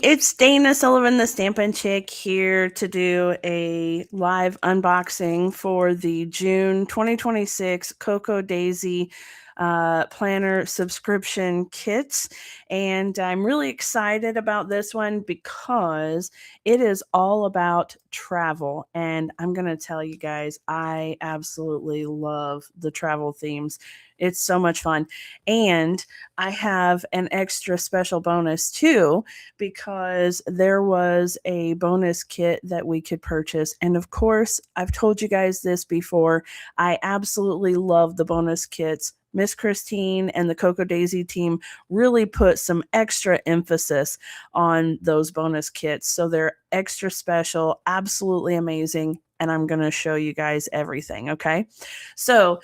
it's Dana Sullivan, the Stampin' Chick, here to do a live unboxing for the June 2026 Cocoa Daisy planner subscription kits. And I'm really excited about this one because it is all about travel. And I'm going to tell you guys, I absolutely love the travel themes. It's so much fun. And I have an extra special bonus too, because there was a bonus kit that we could purchase. And of course, I've told you guys this before. I absolutely love the bonus kits. Miss Christine and the Cocoa Daisy team really put some extra emphasis on those bonus kits. So they're extra special, absolutely amazing. And I'm going to show you guys everything. Okay. So,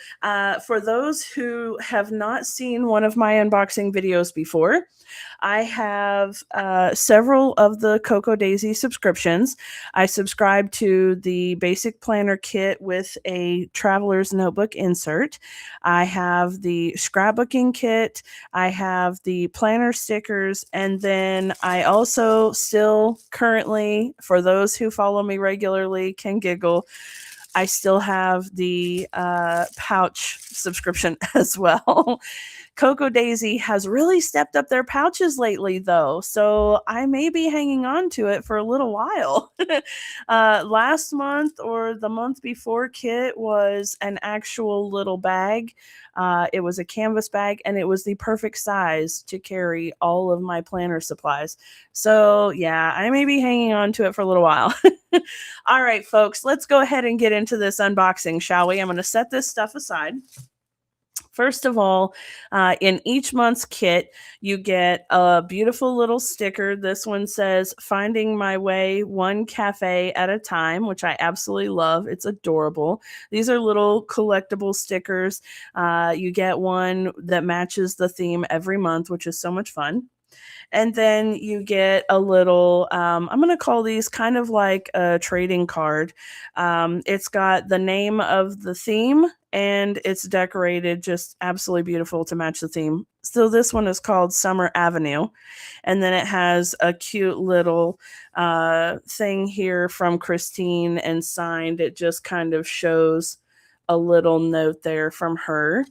for those who have not seen one of my unboxing videos before, I have several of the Cocoa Daisy subscriptions. I subscribe to the basic planner kit with a traveler's notebook insert. I have the scrapbooking kit. I have the planner stickers. And then I also still currently, for those who follow me regularly, can giggle, I still have the pouch subscription as well. Cocoa Daisy has really stepped up their pouches lately, though, so I may be hanging on to it for a little while. Last month or the month before kit was an actual little bag. It was a canvas bag, and it was the perfect size to carry all of my planner supplies. So, yeah, I may be hanging on to it for a little while. All right, folks, let's go ahead and get into this unboxing, shall we? I'm going to set this stuff aside. First of all, in each month's kit, you get a beautiful little sticker. This one says, "Finding my way one cafe at a time," which I absolutely love. It's adorable. These are little collectible stickers. You get one that matches the theme every month, which is so much fun. And then you get a little, I'm going to call these kind of like a trading card. It's got the name of the theme, and it's decorated just absolutely beautiful to match the theme. So this one is called Summer Avenue. And then it has a cute little thing here from Christine and signed. It just kind of shows a little note there from her.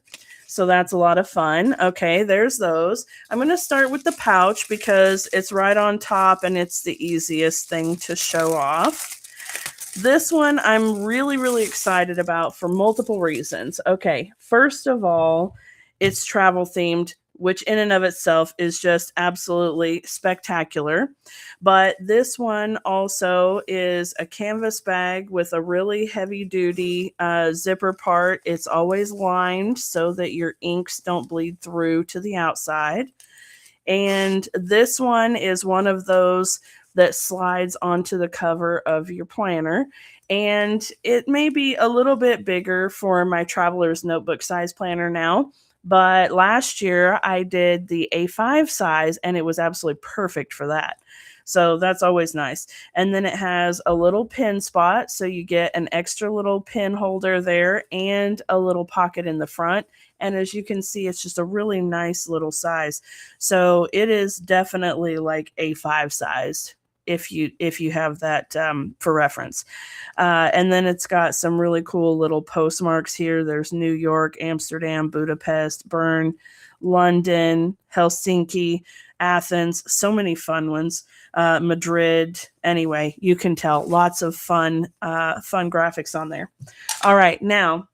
So that's a lot of fun. Okay, there's those. I'm going to start with the pouch because it's right on top and it's the easiest thing to show off. This one I'm really, really excited about for multiple reasons. Okay, first of all, it's travel themed, which in and of itself is just absolutely spectacular. But this one also is a canvas bag with a really heavy duty zipper part. It's always lined so that your inks don't bleed through to the outside. And this one is one of those that slides onto the cover of your planner. And it may be a little bit bigger for my traveler's notebook size planner now. But last year I did the A5 size and it was absolutely perfect for that. So that's always nice. And then it has a little pin spot. So you get an extra little pin holder there and a little pocket in the front. And as you can see, it's just a really nice little size. So it is definitely like A5 sized if you have that for reference. And then it's got some really cool little postmarks here. There's New York, Amsterdam, Budapest, Bern, London, Helsinki, Athens, so many fun ones. Madrid. Anyway, you can tell lots of fun graphics on there. All right, now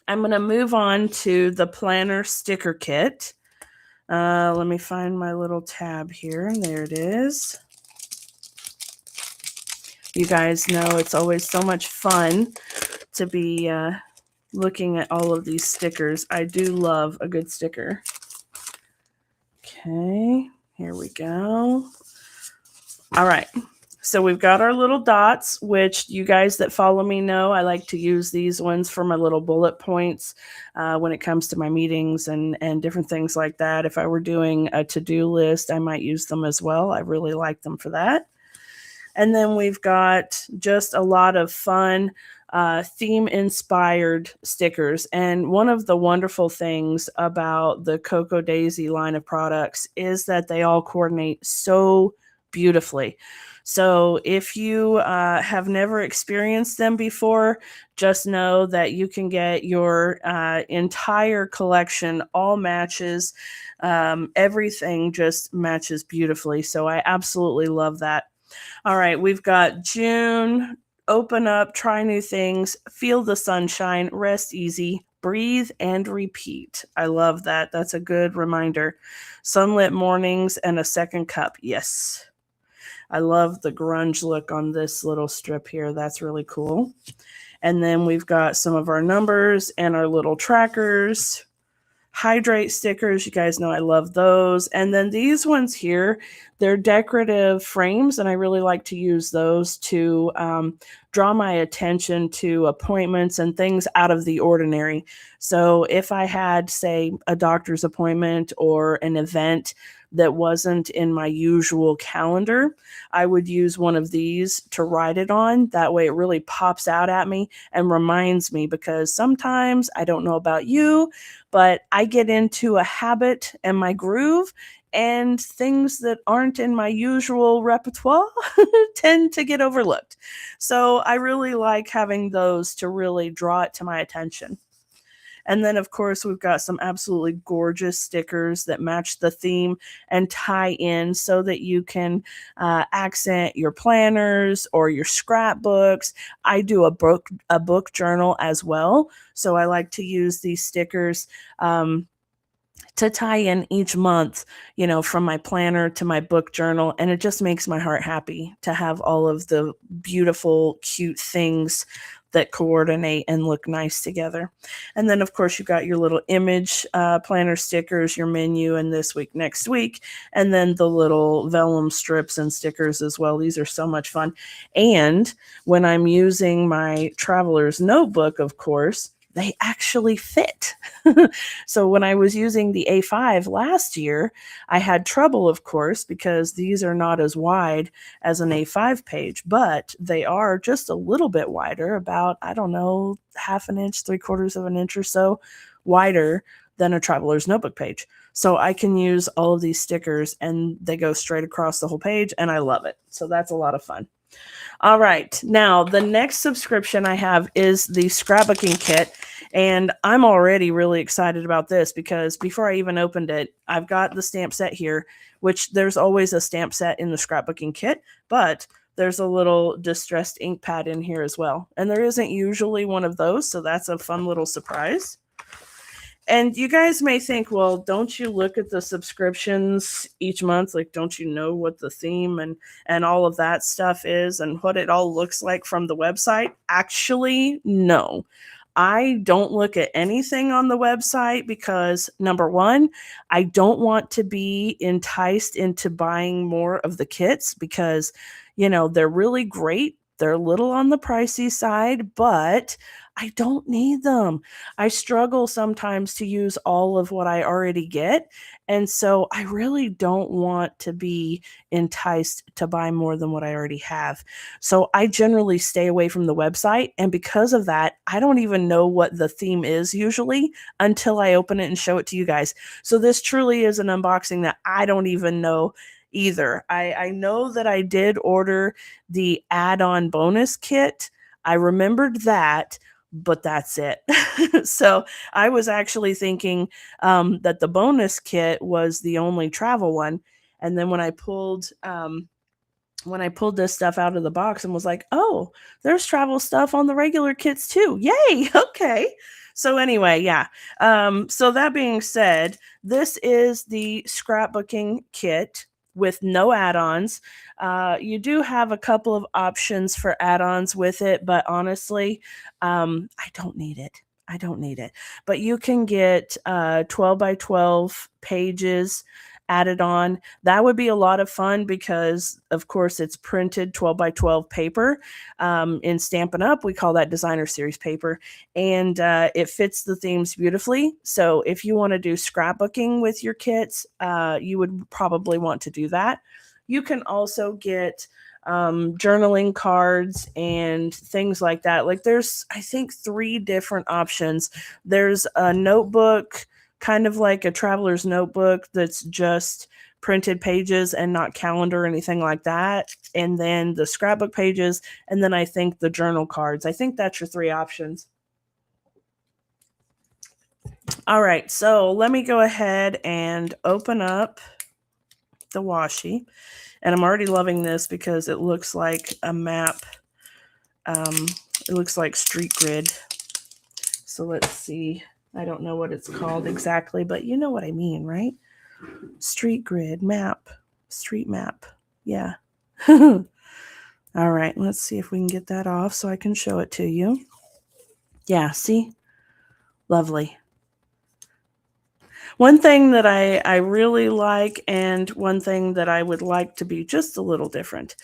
I'm going to move on to the planner sticker kit. Let me find my little tab here. There it is. You guys know it's always so much fun to be looking at all of these stickers. I do love a good sticker. Okay, here we go. All right. So we've got our little dots, which you guys that follow me know I like to use these ones for my little bullet points when it comes to my meetings and different things like that. If I were doing a to-do list, I might use them as well. I really like them for that. And then we've got just a lot of fun theme-inspired stickers. And one of the wonderful things about the Cocoa Daisy line of products is that they all coordinate so beautifully. So if you have never experienced them before, just know that you can get your entire collection, all matches. Everything just matches beautifully. So I absolutely love that. All right, we've got June, open up, try new things, feel the sunshine, rest easy, breathe and repeat. I love that. That's a good reminder. Sunlit mornings and a second cup. Yes. I love the grunge look on this little strip here. That's really cool. And then we've got some of our numbers and our little trackers. Hydrate stickers, you guys know I love those. And then these ones here, they're decorative frames, and I really like to use those to draw my attention to appointments and things out of the ordinary. So if I had, say, a doctor's appointment or an event that wasn't in my usual calendar, I would use one of these to write it on. That way it really pops out at me and reminds me, because sometimes, I don't know about you, but I get into a habit and my groove, and things that aren't in my usual repertoire tend to get overlooked. So I really like having those to really draw it to my attention. And then, of course, we've got some absolutely gorgeous stickers that match the theme and tie in so that you can accent your planners or your scrapbooks. I do a book journal as well, so I like to use these stickers to tie in each month, from my planner to my book journal. And it just makes my heart happy to have all of the beautiful, cute things that coordinate and look nice together. And then, of course, you got your little image planner stickers, your menu, and this week, next week, and then the little vellum strips and stickers as well. These are so much fun. And when I'm using my traveler's notebook, of course, they actually fit. So when I was using the A5 last year, I had trouble, of course, because these are not as wide as an A5 page, but they are just a little bit wider, about, I don't know, half an inch, 3/4 of an inch or so wider than a traveler's notebook page. So I can use all of these stickers and they go straight across the whole page, and I love it. So that's a lot of fun. All right. Now, the next subscription I have is the scrapbooking kit. And I'm already really excited about this because before I even opened it, I've got the stamp set here, which there's always a stamp set in the scrapbooking kit, but there's a little distressed ink pad in here as well. And there isn't usually one of those, so that's a fun little surprise. And you guys may think, well, don't you look at the subscriptions each month? Like, don't you know what the theme and all of that stuff is and what it all looks like from the website? Actually, no. I don't look at anything on the website because, number one, I don't want to be enticed into buying more of the kits because, they're really great. They're a little on the pricey side, but I don't need them. I struggle sometimes to use all of what I already get. And so I really don't want to be enticed to buy more than what I already have. So I generally stay away from the website. And because of that, I don't even know what the theme is usually until I open it and show it to you guys. So this truly is an unboxing that I don't even know either. I know that I did order the add-on bonus kit. I remembered that, but that's it. So I was actually thinking that the bonus kit was the only travel one. And then when I pulled this stuff out of the box and was like, oh, there's travel stuff on the regular kits too. Yay. Okay. So anyway, yeah. So that being said, this is the scrapbooking kit with no add-ons. You do have a couple of options for add-ons with it, but honestly, I don't need it. I don't need it. But you can get 12 by 12 pages added on. That would be a lot of fun because, of course, it's printed 12 by 12 paper. In Stampin' Up, we call that designer series paper, and it fits the themes beautifully. So if you want to do scrapbooking with your kits, you would probably want to do that. You can also get journaling cards and things like that. Like there's, I think, 3 different options. There's a notebook, kind of like a traveler's notebook that's just printed pages and not calendar or anything like that. And then the scrapbook pages. And then I think the journal cards. I think that's your 3 options. All right, so let me go ahead and open up the washi. And I'm already loving this because it looks like a map. It looks like Street Grid. So let's see. I don't know what it's called exactly, but you know what I mean, right? Street Grid, map, street map. Yeah. All right, let's see if we can get that off so I can show it to you. Yeah, see? Lovely. One thing that I really like, and one thing that I would like to be just a little different,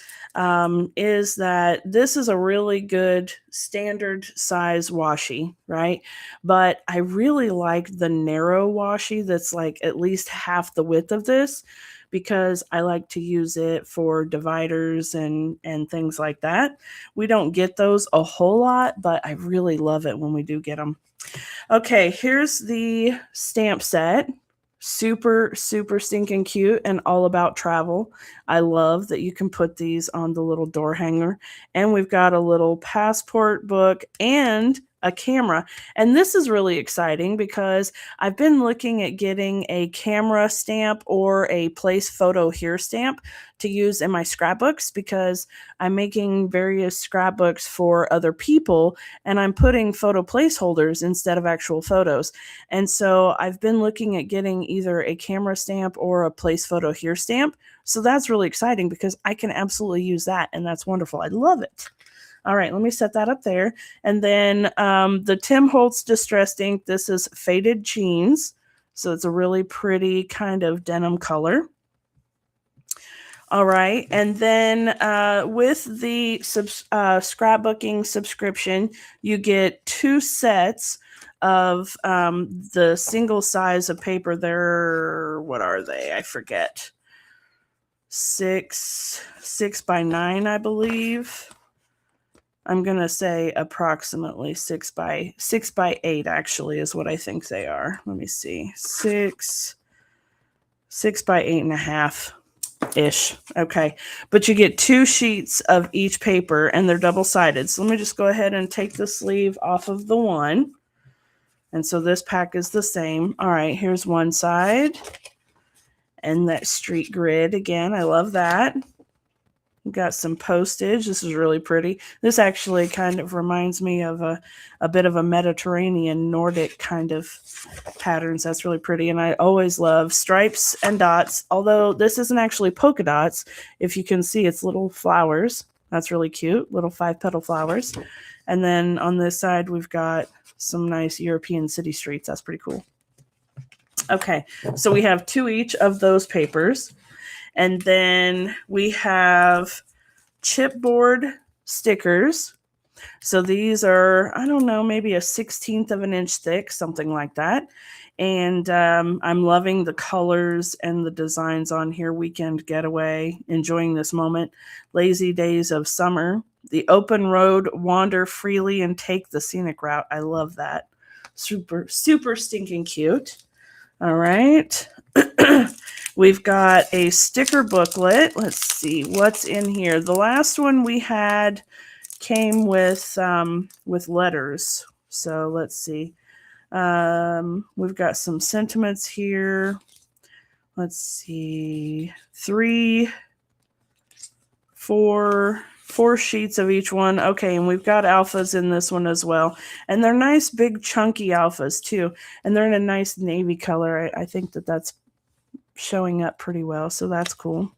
is that this is a really good standard size washi, right? But I really like the narrow washi that's like at least half the width of this, because I like to use it for dividers and things like that. We don't get those a whole lot, but I really love it when we do get them. Okay, here's the stamp set. Super, super stinking cute and all about travel. I love that you can put these on the little door hanger. And we've got a little passport book and a camera. And this is really exciting because I've been looking at getting a camera stamp or a place photo here stamp to use in my scrapbooks, because I'm making various scrapbooks for other people and I'm putting photo placeholders instead of actual photos. And so I've been looking at getting either a camera stamp or a place photo here stamp. So that's really exciting because I can absolutely use that, and that's wonderful. I love it. All right, let me set that up there. And then the Tim Holtz Distressed Ink, this is Faded Jeans. So it's a really pretty kind of denim color. All right, and then with the scrapbooking subscription, you get 2 sets of the single size of paper. They're, what are they? I forget. 6 by 9, I believe. I'm gonna say approximately 6 by 8. Actually, is what I think they are. Let me see. 6 by 8.5. Ish. Okay. But you get 2 sheets of each paper and they're double-sided. So let me just go ahead and take the sleeve off of the one. And so this pack is the same. All right, here's one side. And that Street Grid again. I love that. We've got some postage. This is really pretty. This actually kind of reminds me of a bit of a Mediterranean Nordic kind of patterns. That's really pretty. And I always love stripes and dots, although this isn't actually polka dots. If you can see, it's little flowers. That's really cute, little 5-petal flowers. And then on this side, we've got some nice European city streets. That's pretty cool. Okay, so we have 2 each of those papers. And then we have chipboard stickers. So these are, I don't know, maybe a 1/16 of an inch thick, something like that. And I'm loving the colors and the designs on here. Weekend getaway, enjoying this moment. Lazy days of summer. The open road, wander freely and take the scenic route. I love that. Super, super stinking cute. All right. We've got a sticker booklet. Let's see what's in here. The last one we had came with letters. So let's see. We've got some sentiments here. Let's see. 3, 4 sheets of each one. Okay, and we've got alphas in this one as well. And they're nice, big, chunky alphas too. And they're in a nice navy color. I think that's showing up pretty well, so that's cool.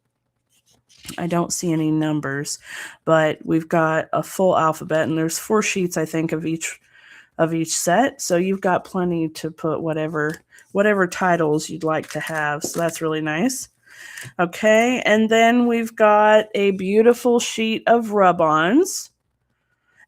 I don't see any numbers, but we've got a full alphabet, and there's 4 sheets, I think, of each set. So you've got plenty to put whatever titles you'd like to have. So that's really nice. Okay, and then we've got a beautiful sheet of rub-ons.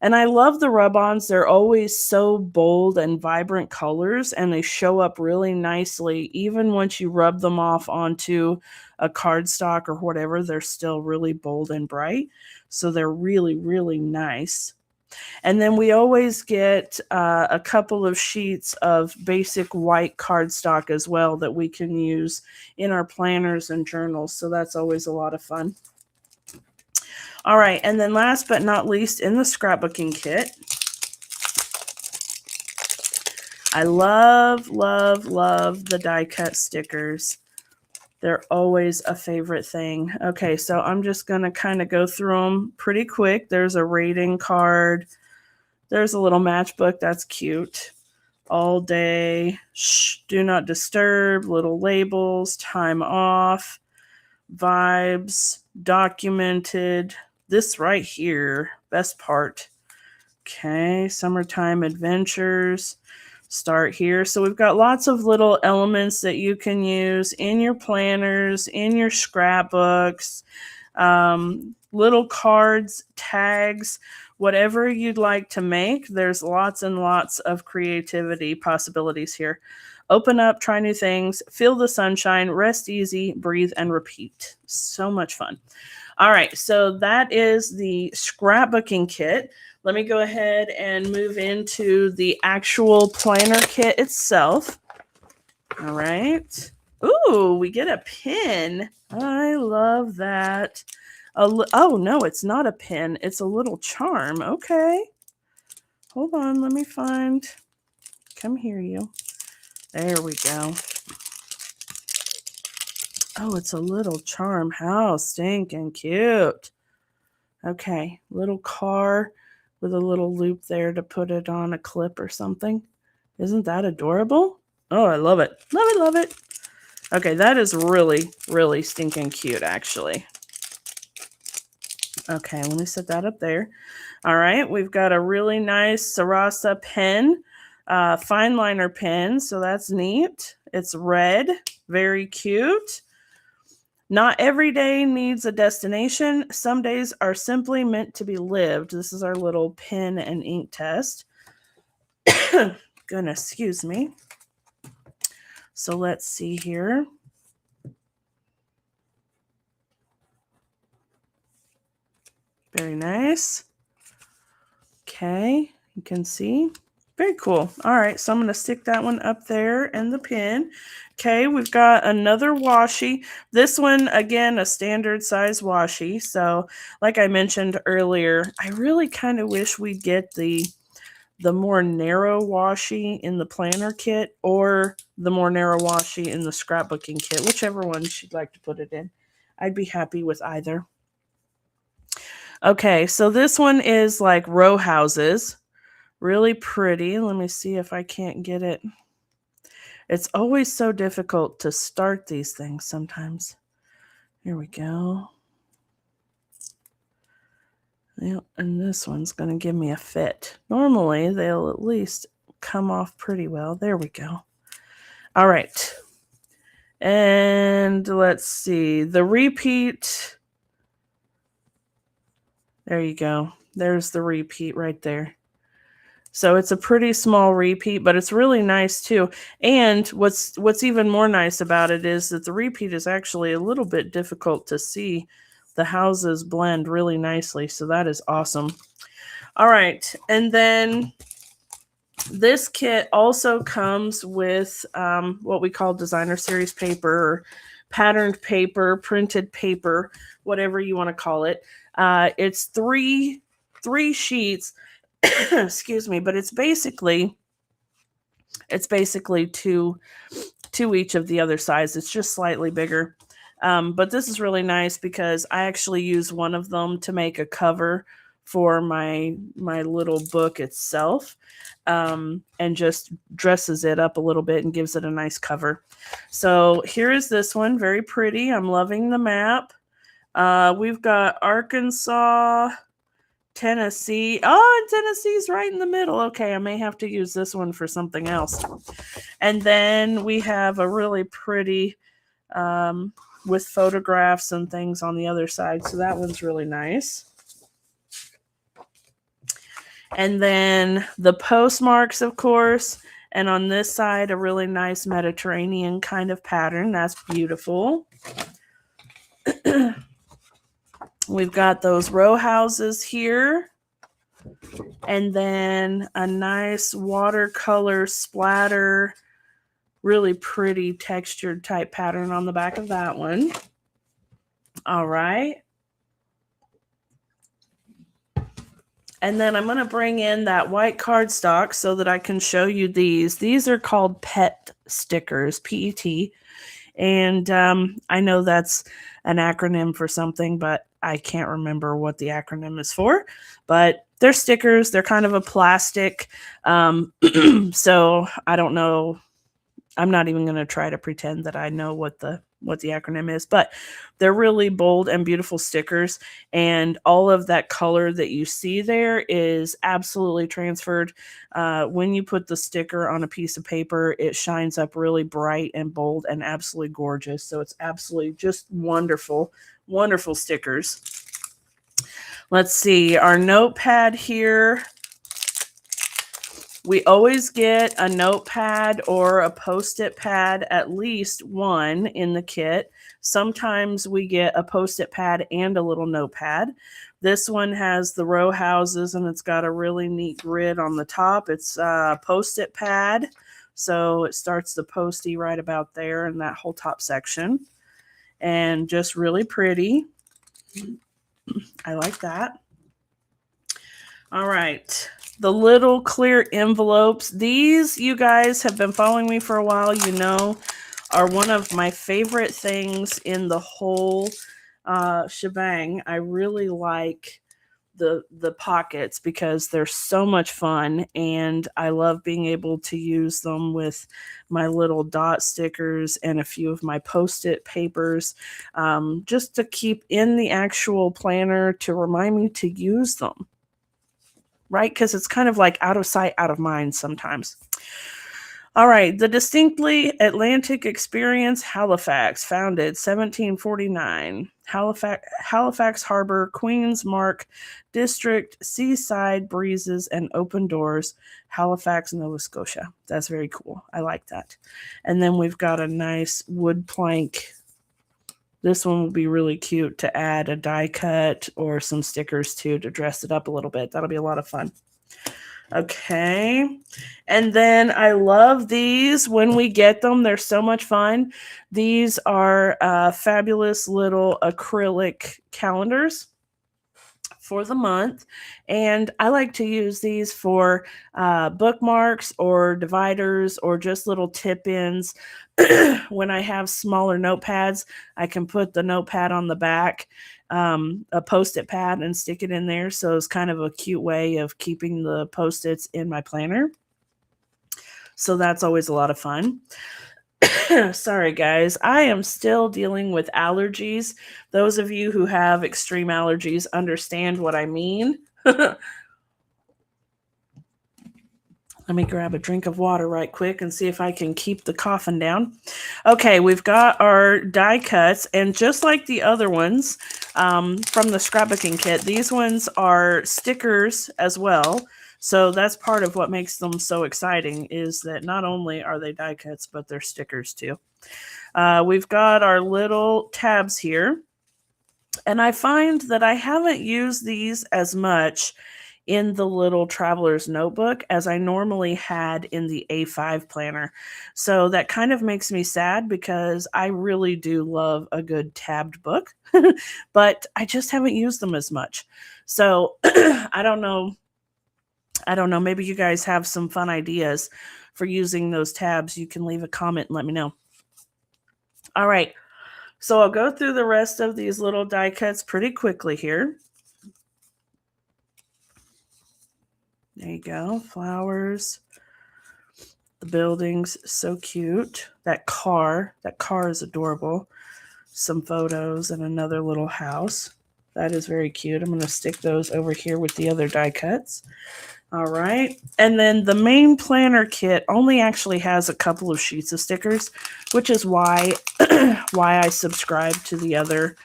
And I love the rub-ons. They're always so bold and vibrant colors, and they show up really nicely. Even once you rub them off onto a cardstock or whatever, they're still really bold and bright. So they're really, really nice. And then we always get a couple of sheets of basic white cardstock as well that we can use in our planners and journals. So that's always a lot of fun. All right, and then last but not least, in the scrapbooking kit, I love, love, love the die cut stickers. They're always a favorite thing. Okay, so I'm just going to kind of go through them pretty quick. There's a rating card. There's a little matchbook. That's cute. All day. Shh, do not disturb. Little labels. Time off. Vibes. Documented. This right here. Best part. Okay, summertime adventures. Start here. So we've got lots of little elements that you can use in your planners, in your scrapbooks, little cards, tags, whatever you'd like to make. There's lots and lots of creativity possibilities here. Open up, try new things, feel the sunshine, rest easy, breathe, and repeat. So much fun. All right, so that is the scrapbooking kit. Let me go ahead and move into the actual planner kit itself. All right. Ooh, we get a pin. I love that. Oh, no, it's not a pin. It's a little charm. Okay. Hold on. Let me find. Come here, you. There we go. Oh, it's a little charm. How stinking cute. Okay. Little car with a little loop there to put it on a clip or something. Isn't that adorable? Oh, I love it. Love it, love it. Okay, that is really, really stinking cute, actually. Okay, let me set that up there. All right, we've got a really nice Sarasa pen, fine liner pen, so that's neat. It's red, very cute. Not every day needs a destination. Some days are simply meant to be lived. This is our little pen and ink test. Goodness, excuse me. So let's see here. Very nice. Okay, you can see. Very cool. All right, so I'm going to stick that one up there and the pin. Okay, we've got another washi. This one, again, a standard size washi. So like I mentioned earlier, I really kind of wish we'd get the more narrow washi in the planner kit or the more narrow washi in the scrapbooking kit, whichever one she'd like to put it in. I'd be happy with either. Okay, so this one is like row houses. Really pretty. Let me see if I can't get it. It's always so difficult to start these things sometimes. Here we go. And this one's going to give me a fit. Normally, they'll at least come off pretty well. There we go. All right. And let's see. The repeat. There you go. There's the repeat right there. So it's a pretty small repeat, but it's really nice too. And what's even more nice about it is that the repeat is actually a little bit difficult to see. The houses blend really nicely, so that is awesome. All right, and then this kit also comes with what we call designer series paper, or patterned paper, printed paper, whatever you want to call it. It's three sheets. Excuse me, but it's basically two each of the other size. It's just slightly bigger. But this is really nice because I actually use one of them to make a cover for my little book itself, and just dresses it up a little bit and gives it a nice cover. So here is this one, very pretty. I'm loving the map. We've got Arkansas, Tennessee. Oh, and Tennessee's right in the middle. Okay, I may have to use this one for something else. And then we have a really pretty with photographs and things on the other side. So that one's really nice. And then the postmarks, of course. And on this side, a really nice Mediterranean kind of pattern. That's beautiful. We've got those row houses here. And then a nice watercolor splatter, really pretty textured type pattern on the back of that one. All right. And then I'm going to bring in that white cardstock so that I can show you these. These are called PET stickers, PET. And I know that's an acronym for something, but I can't remember what the acronym is for. But they're stickers. They're kind of a plastic. So I don't know. I'm not even going to try to pretend that I know what the acronym is, but they're really bold and beautiful stickers, and all of that color that you see there is absolutely transferred. When you put the sticker on a piece of paper, it shines up really bright and bold and absolutely gorgeous. So it's absolutely just wonderful, wonderful stickers. Let's see, our notepad here. We always get a notepad or a Post-it pad, at least one in the kit. Sometimes we get a Post-it pad and a little notepad. This one has the row houses and it's got a really neat grid on the top. It's a Post-it pad, so it starts the postie right about there in that whole top section. And just really pretty. I like that. All right. The little clear envelopes. These, you guys have been following me for a while, you know, are one of my favorite things in the whole shebang. I really like the pockets because they're so much fun, and I love being able to use them with my little dot stickers and a few of my Post-it papers, just to keep in the actual planner to remind me to use them. Right? Because it's kind of like out of sight, out of mind sometimes. All right. The Distinctly Atlantic Experience, Halifax, founded 1749. Halifax Harbor, Queen's Mark District, Seaside Breezes, and Open Doors, Halifax, Nova Scotia. That's very cool. I like that. And then we've got a nice wood plank. This one would be really cute to add a die cut or some stickers to dress it up a little bit. That'll be a lot of fun. Okay. And then I love these when we get them. They're so much fun. These are fabulous little acrylic calendars for the month. And I like to use these for bookmarks or dividers or just little tip-ins. When I have smaller notepads, I can put the notepad on the back, a Post-it pad, and stick it in there. So it's kind of a cute way of keeping the Post-its in my planner. So that's always a lot of fun. Sorry, guys. I am still dealing with allergies. Those of you who have extreme allergies understand what I mean. Let me grab a drink of water right quick and see if I can keep the coughing down. Okay, we've got our die cuts, and just like the other ones from the scrapbooking kit, these ones are stickers as well. So that's part of what makes them so exciting, is that not only are they die cuts, but they're stickers too. We've got our little tabs here, and I find that I haven't used these as much in the little traveler's notebook as I normally had in the A5 planner. So that kind of makes me sad because I really do love a good tabbed book, but I just haven't used them as much. So I don't know. Maybe you guys have some fun ideas for using those tabs. You can leave a comment and let me know. All right. So I'll go through the rest of these little die cuts pretty quickly here. There you go. Flowers. The buildings, so cute. That car is adorable. Some photos and another little house. That is very cute. I'm going to stick those over here with the other die cuts. All right. And then the main planner kit only actually has a couple of sheets of stickers, which is why I subscribe to the other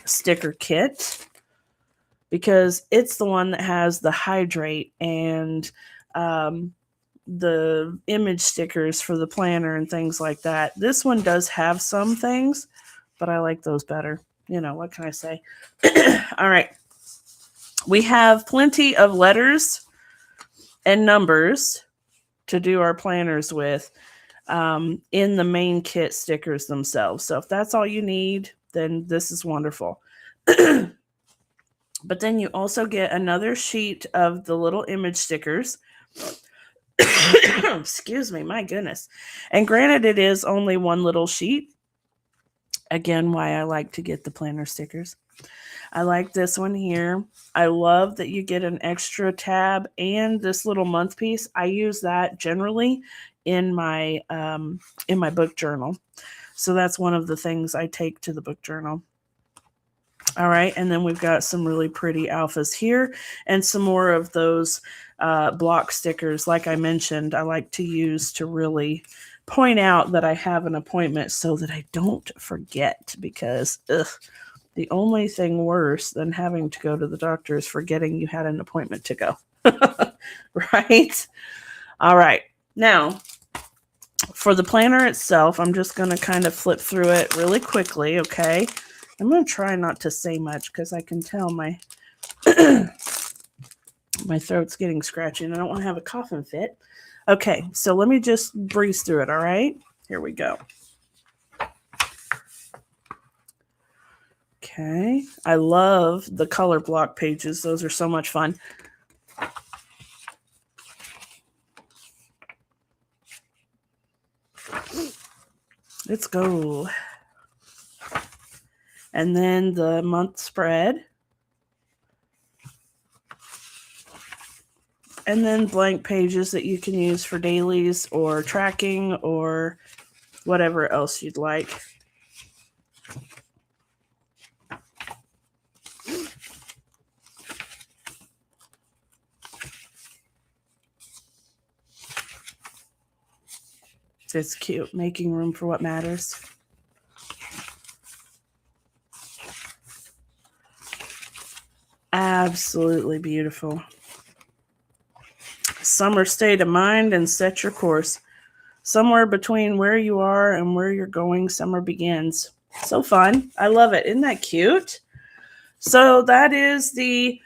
sticker kit, because it's the one that has the hydrate and the image stickers for the planner and things like that. This one does have some things, but I like those better. You know, what can I say? All right. We have plenty of letters and numbers to do our planners with in the main kit stickers themselves. So if that's all you need, then this is wonderful. But then you also get another sheet of the little image stickers. Excuse me, my goodness. And granted, it is only one little sheet. Again, why I like to get the planner stickers. I like this one here. I love that you get an extra tab and this little month piece. I use that generally in my book journal. So that's one of the things I take to the book journal. All right, and then we've got some really pretty alphas here and some more of those block stickers. Like I mentioned, I like to use to really point out that I have an appointment so that I don't forget, because the only thing worse than having to go to the doctor is forgetting you had an appointment to go. Right? All right. Now, for the planner itself, I'm just going to kind of flip through it really quickly, okay? I'm going to try not to say much because I can tell my my throat's getting scratchy and I don't want to have a coughing fit. Okay, so let me just breeze through it, all right? Here we go. Okay, I love the color block pages. Those are so much fun. Let's go. And then the month spread. And then blank pages that you can use for dailies or tracking or whatever else you'd like. It's cute, making room for what matters. Absolutely beautiful. Summer state of mind and set your course. Somewhere between where you are and where you're going, summer begins. So fun. I love it. Isn't that cute? So that is the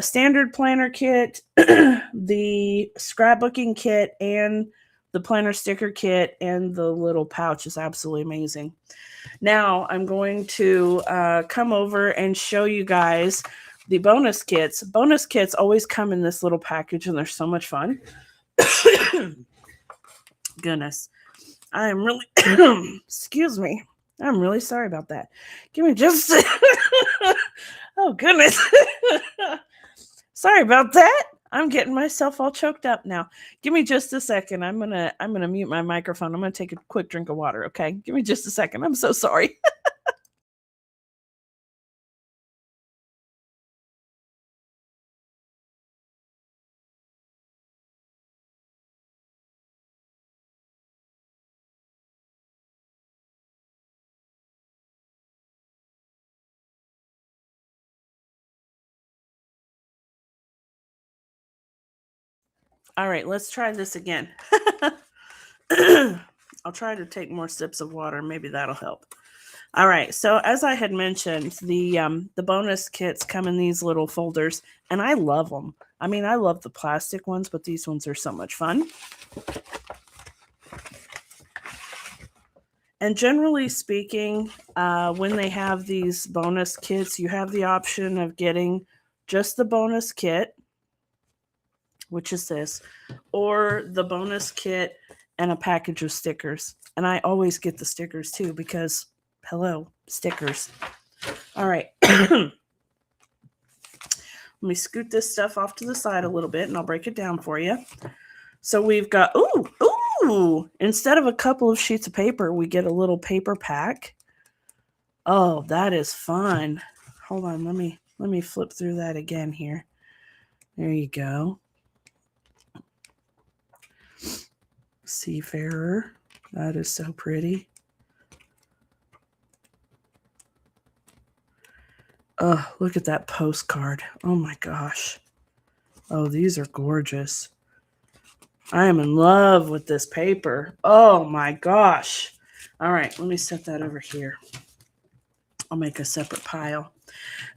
standard planner kit, the scrapbooking kit, and the planner sticker kit, and the little pouch is absolutely amazing. Now I'm going to come over and show you guys the bonus kits. Bonus kits always come in this little package and they're so much fun. Goodness. I am really, excuse me. I'm really sorry about that. Give me just, oh goodness. Sorry about that. I'm getting myself all choked up now. Give me just a second. I'm gonna mute my microphone. I'm gonna take a quick drink of water. Okay, give me just a second. I'm so sorry. All right, let's try this again. I'll try to take more sips of water. Maybe that'll help. All right, so as I had mentioned, the bonus kits come in these little folders, and I love them. I mean, I love the plastic ones, but these ones are so much fun. And generally speaking, when they have these bonus kits, you have the option of getting just the bonus kit, which is this, or the bonus kit and a package of stickers. And I always get the stickers too because, hello, stickers. All right. Let me scoot this stuff off to the side a little bit and I'll break it down for you. So we've got, ooh, instead of a couple of sheets of paper, we get a little paper pack. Oh, that is fun. Hold on, let me flip through that again here. There you go. Seafarer. That is so pretty. Oh, look at that postcard. Oh my gosh. Oh, these are gorgeous. I am in love with this paper. Oh my gosh. All right, let me set that over here. I'll make a separate pile.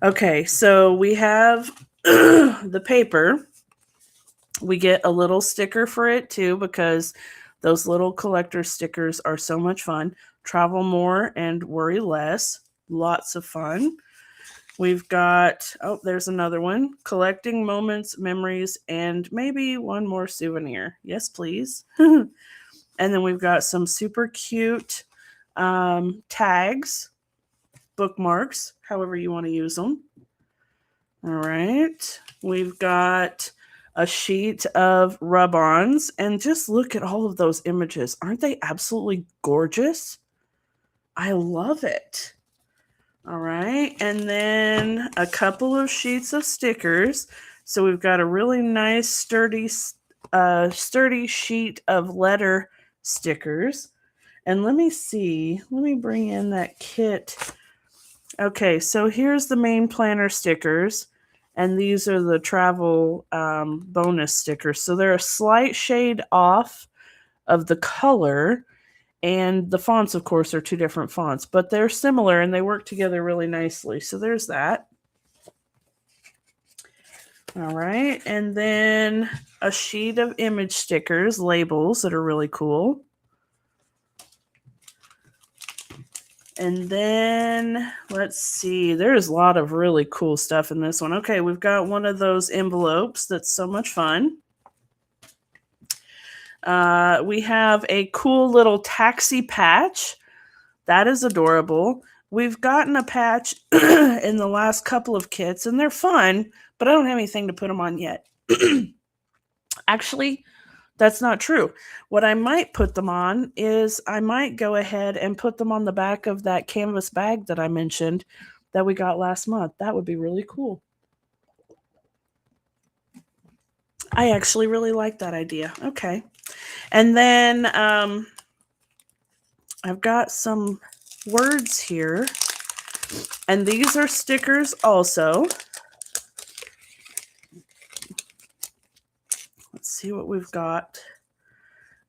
Okay, so we have the paper, we get a little sticker for it too, because those little collector stickers are so much fun. Travel more and worry less. Lots of fun. We've got, oh, there's another one. Collecting moments, memories, and maybe one more souvenir. Yes, please. And then we've got some super cute tags, bookmarks, however you want to use them. All right. We've got a sheet of rub-ons, and just look at all of those images. Aren't they absolutely gorgeous? I love it. All right. And then a couple of sheets of stickers. So we've got a really nice sturdy sheet of letter stickers. And let me see. Let me bring in that kit. Okay, so here's the main planner stickers, and these are the travel bonus stickers. So they're a slight shade off of the color, and the fonts, of course, are two different fonts, but they're similar and they work together really nicely. So there's that. All right, and then a sheet of image stickers, labels that are really cool. And then let's see, there's a lot of really cool stuff in this one. Okay, we've got one of those envelopes that's so much fun. We have a cool little taxi patch. That is adorable. We've gotten a patch in the last couple of kits, and they're fun, but I don't have anything to put them on yet. Actually, that's not true. What I might put them on is I might go ahead and put them on the back of that canvas bag that I mentioned that we got last month. That would be really cool. I actually really like that idea. Okay. And then I've got some words here, and these are stickers also. Let's see what we've got.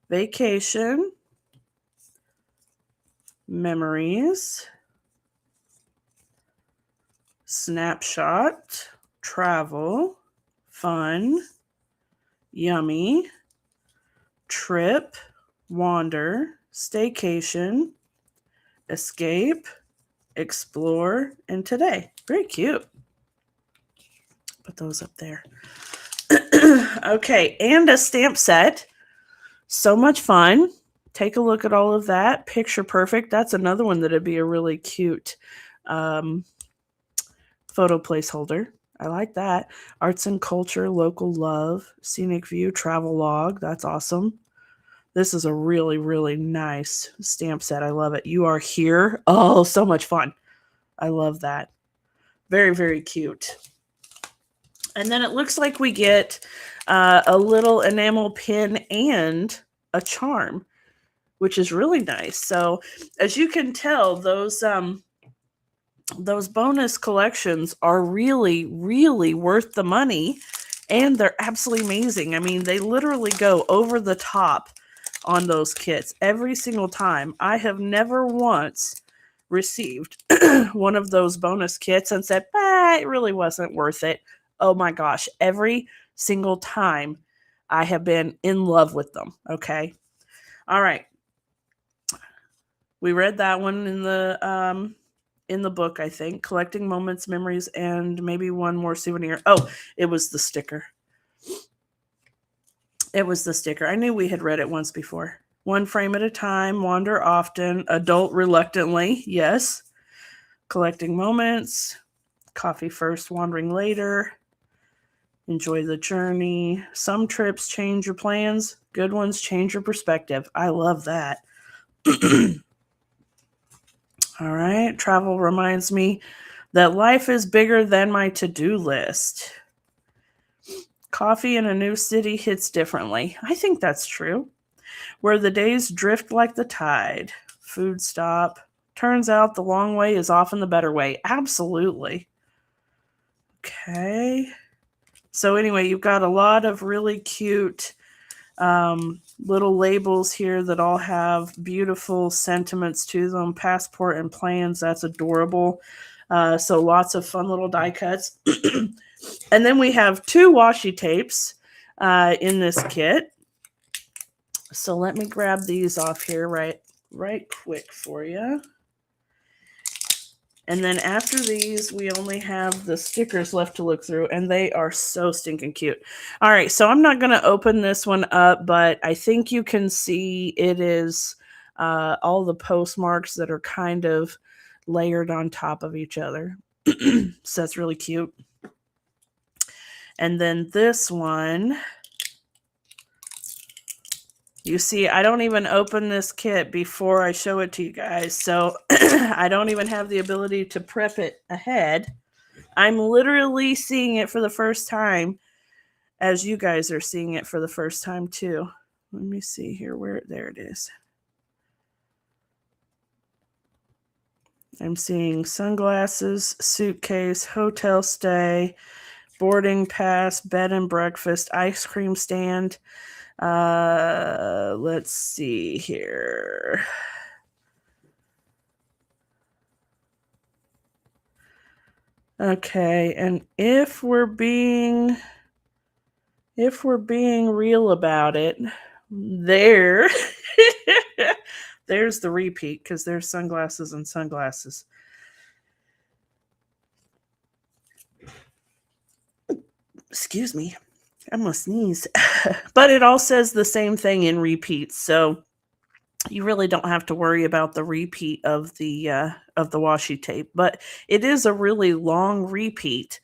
Vacation, memories, snapshot, travel, fun, yummy, trip, wander, staycation, escape, explore, and today. Very cute. Put those up there. Okay, and a stamp set. So much fun. Take a look at all of that. Picture perfect. That's another one that'd be a really cute photo placeholder. I like that. Arts and culture, local love, scenic view, travel log. That's awesome. This is a really, really nice stamp set. I love it. You are here. Oh, so much fun. I love that. Very, very cute. And then it looks like we get a little enamel pin and a charm, which is really nice. So as you can tell, those bonus collections are really, really worth the money, and they're absolutely amazing. I mean, they literally go over the top on those kits every single time. I have never once received one of those bonus kits and said, it really wasn't worth it. Oh my gosh, every single time I have been in love with them. Okay. All right. We read that one in the book, I think. Collecting moments, memories, and maybe one more souvenir. Oh, it was the sticker. It was the sticker. I knew we had read it once before. One frame at a time, wander often, adult reluctantly. Yes. Collecting moments, coffee first, wandering later. Enjoy the journey. Some trips change your plans. Good ones change your perspective. I love that. All right. Travel reminds me that life is bigger than my to-do list. Coffee in a new city hits differently. I think that's true. Where the days drift like the tide. Food stop. Turns out the long way is often the better way. Absolutely. Okay. So anyway, you've got a lot of really cute little labels here that all have beautiful sentiments to them. Passport and plans. That's adorable. So lots of fun little die cuts. And then we have 2 washi tapes in this kit. So let me grab these off here right quick for you. And then after these, we only have the stickers left to look through, and they are so stinking cute. All right, so I'm not going to open this one up, but I think you can see it is all the postmarks that are kind of layered on top of each other. So that's really cute. And then this one, you see, I don't even open this kit before I show it to you guys. So I don't even have the ability to prep it ahead. I'm literally seeing it for the first time as you guys are seeing it for the first time too. Let me see here there it is. I'm seeing sunglasses, suitcase, hotel stay, boarding pass, bed and breakfast, ice cream stand. Let's see here. Okay, and if we're being real about it, there's the repeat, because there's sunglasses and sunglasses. Excuse me, I'm gonna sneeze. But it all says the same thing in repeats, so you really don't have to worry about the repeat of the washi tape. But it is a really long repeat,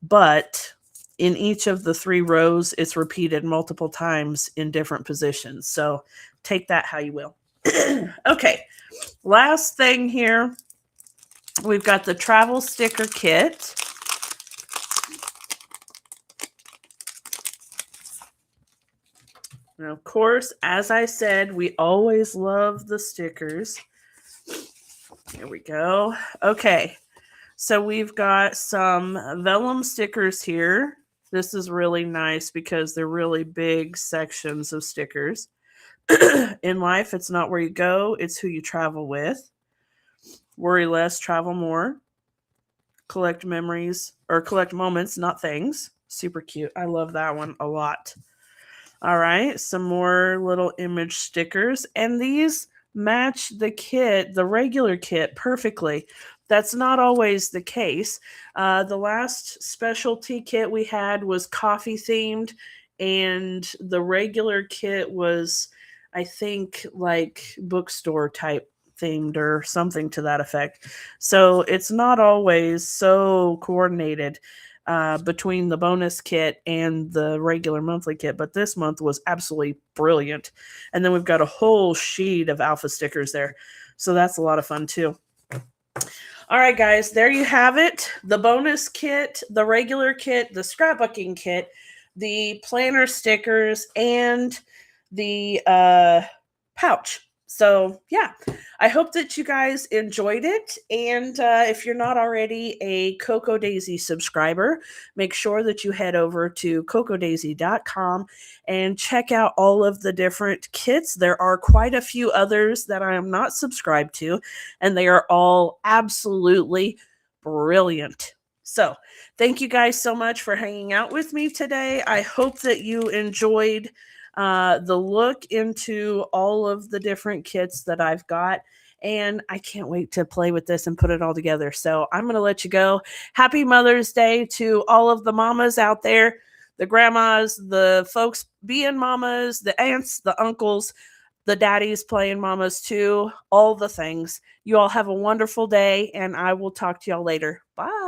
but in each of the 3 rows, it's repeated multiple times in different positions. So take that how you will. Okay, last thing here, we've got the travel sticker kit. And of course, as I said, we always love the stickers. Here we go. Okay, so we've got some vellum stickers here. This is really nice because they're really big sections of stickers. In life, it's not where you go, it's who you travel with. Worry less, travel more. Collect memories, or collect moments, not things. Super cute. I love that one a lot. All right, some more little image stickers. And these match the kit, the regular kit, perfectly. That's not always the case. The last specialty kit we had was coffee themed, and the regular kit was, I think, like bookstore type themed or something to that effect. So it's not always so coordinated between the bonus kit and the regular monthly kit, but this month was absolutely brilliant. And then we've got a whole sheet of alpha stickers there, so that's a lot of fun too. All right, guys, there you have it. The bonus kit, the regular kit, the scrapbooking kit, the planner stickers, and the pouch. So yeah, I hope that you guys enjoyed it. And if you're not already a Cocoa Daisy subscriber, make sure that you head over to cocodaisy.com and check out all of the different kits. There are quite a few others that I am not subscribed to, and they are all absolutely brilliant. So thank you guys so much for hanging out with me today. I hope that you enjoyed the look into all of the different kits that I've got. And I can't wait to play with this and put it all together. So I'm going to let you go. Happy Mother's Day to all of the mamas out there, the grandmas, the folks being mamas, the aunts, the uncles, the daddies playing mamas too, all the things. You all have a wonderful day, and I will talk to y'all later. Bye.